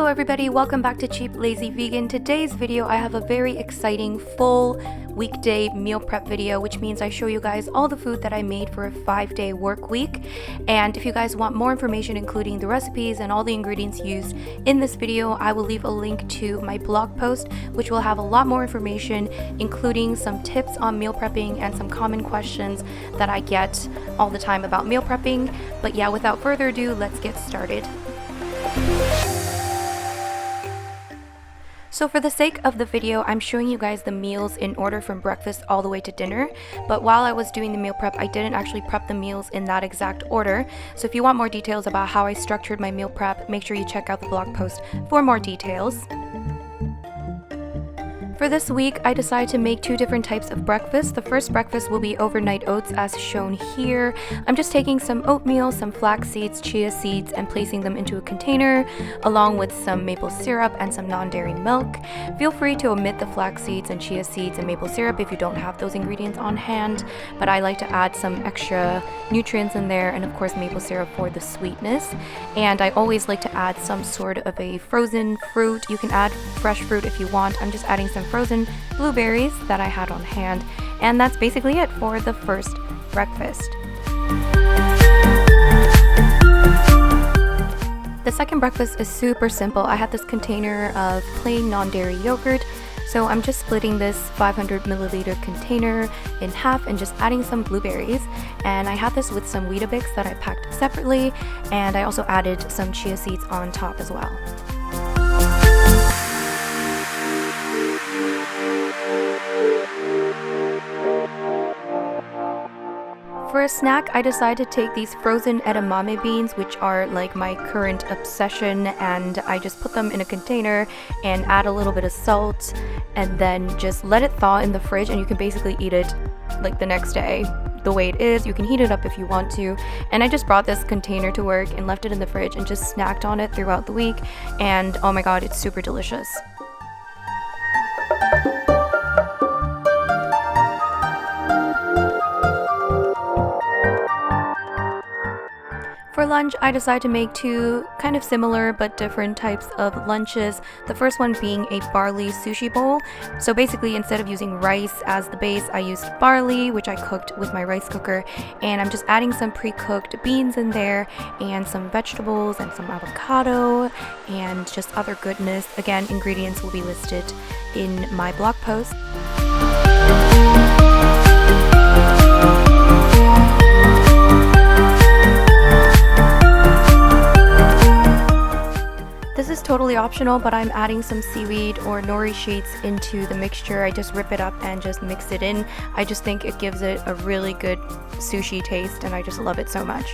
Hello everybody, welcome back to Cheap Lazy Vegan. Today's video I have a very exciting full weekday meal prep video, which means I show you guys all the food that I made for a 5-day work week. And if you guys want more information including the recipes and all the ingredients used in this video, I will leave a link to my blog post which will have a lot more information including some tips on meal prepping and some common questions that I get all the time about meal prepping. But yeah, without further ado, let's get started. So for the sake of the video, I'm showing you guys the meals in order from breakfast all the way to dinner. But while I was doing the meal prep, I didn't actually prep the meals in that exact order. So if you want more details about how I structured my meal prep, make sure you check out the blog post for more details. For this week, I decided to make two different types of breakfast. The first breakfast will be overnight oats as shown here. I'm just taking some oatmeal, some flax seeds, chia seeds, and placing them into a container along with some maple syrup and some non-dairy milk. Feel free to omit the flax seeds and chia seeds and maple syrup if you don't have those ingredients on hand, but I like to add some extra nutrients in there and of course maple syrup for the sweetness. And I always like to add some sort of a frozen fruit. You can add fresh fruit if you want. I'm just adding some frozen blueberries that I had on hand, and that's basically it for the first breakfast. The second breakfast is super simple. I had this container of plain non-dairy yogurt, so I'm just splitting this 500 milliliter container in half and just adding some blueberries. And I had this with some Weetabix that I packed separately, and I also added some chia seeds on top as well. For a snack, I decided to take these frozen edamame beans, which are like my current obsession, and I just put them in a container and add a little bit of salt and then just let it thaw in the fridge, and you can basically eat it like the next day the way it is. You can heat it up if you want to, and I just brought this container to work and left it in the fridge and just snacked on it throughout the week, and oh my god, it's super delicious. For lunch, I decided to make two kind of similar but different types of lunches. The first one being a barley sushi bowl. So basically, instead of using rice as the base, I used barley, which I cooked with my rice cooker, and I'm just adding some pre-cooked beans in there and some vegetables and some avocado and just other goodness. Again, ingredients will be listed in my blog post. This is totally optional, but I'm adding some seaweed or nori sheets into the mixture. I just rip it up and just mix it in. I just think it gives it a really good sushi taste, and I just love it so much.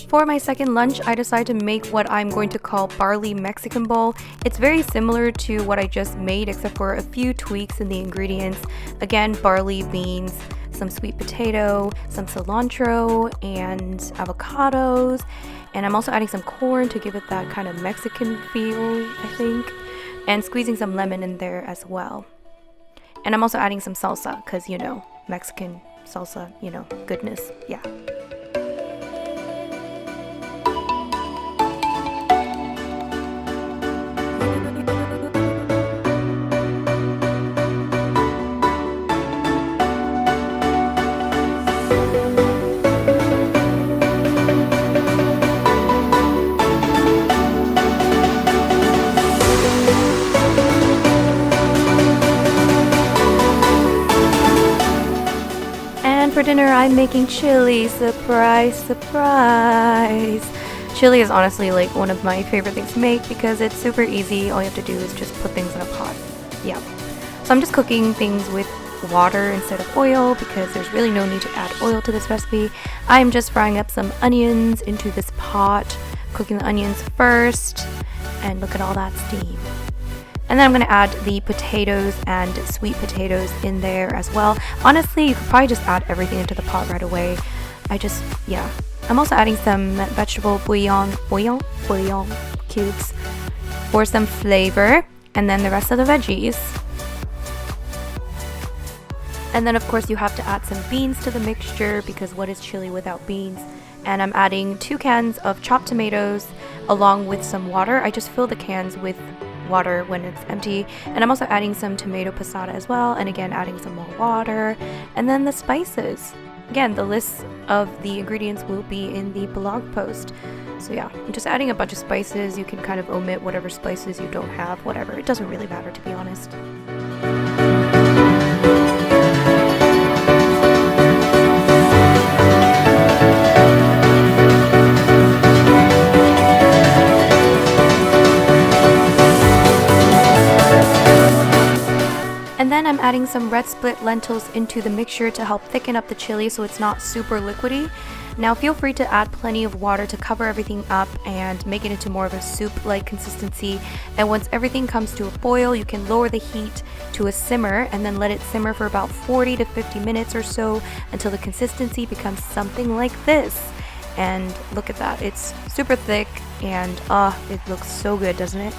For my second lunch, I decided to make what I'm going to call barley Mexican bowl. It's very similar to what I just made except for a few tweaks in the ingredients. Again, barley, beans, some sweet potato, some cilantro, and avocados. And I'm also adding some corn to give it that kind of Mexican feel, I think. And squeezing some lemon in there as well. And I'm also adding some salsa, because, you know, Mexican salsa, you know, goodness, yeah. For dinner, I'm making chili. Surprise, surprise. Chili is honestly like one of my favorite things to make because it's super easy. All you have to do is just put things in a pot. Yeah. So I'm just cooking things with water instead of oil because there's really no need to add oil to this recipe. I'm just frying up some onions into this pot, cooking the onions first, and look at all that steam. And then I'm going to add the potatoes and sweet potatoes in there as well. Honestly, you could probably just add everything into the pot right away, Yeah. I'm also adding some vegetable bouillon cubes for some flavor, and then the rest of the veggies. And then of course you have to add some beans to the mixture, because what is chili without beans? And I'm adding 2 cans of chopped tomatoes along with some water. I just fill the cans with water when it's empty. And I'm also adding some tomato passata as well, and again adding some more water. And then the spices. Again, the list of the ingredients will be in the blog post. So yeah, I'm just adding a bunch of spices. You can kind of omit whatever spices you don't have, whatever. It doesn't really matter, to be honest. And then I'm adding some red split lentils into the mixture to help thicken up the chili so it's not super liquidy. Now feel free to add plenty of water to cover everything up and make it into more of a soup-like consistency. And once everything comes to a boil, you can lower the heat to a simmer and then let it simmer for about 40 to 50 minutes or so until the consistency becomes something like this. And look at that, it's super thick and it looks so good, doesn't it?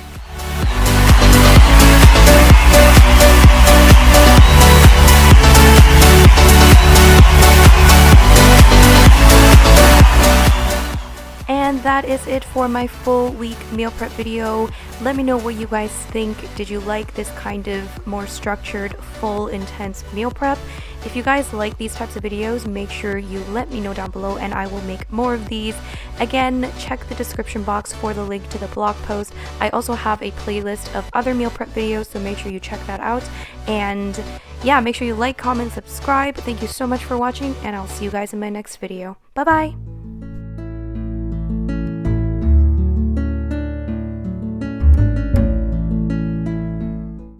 And that is it for my full week meal prep video. Let me know what you guys think. Did you like this kind of more structured, full, intense meal prep? If you guys like these types of videos, make sure you let me know down below and I will make more of these. Again, check the description box for the link to the blog post. I also have a playlist of other meal prep videos, so make sure you check that out. And yeah, make sure you like, comment, subscribe. Thank you so much for watching, and I'll see you guys in my next video. Bye bye!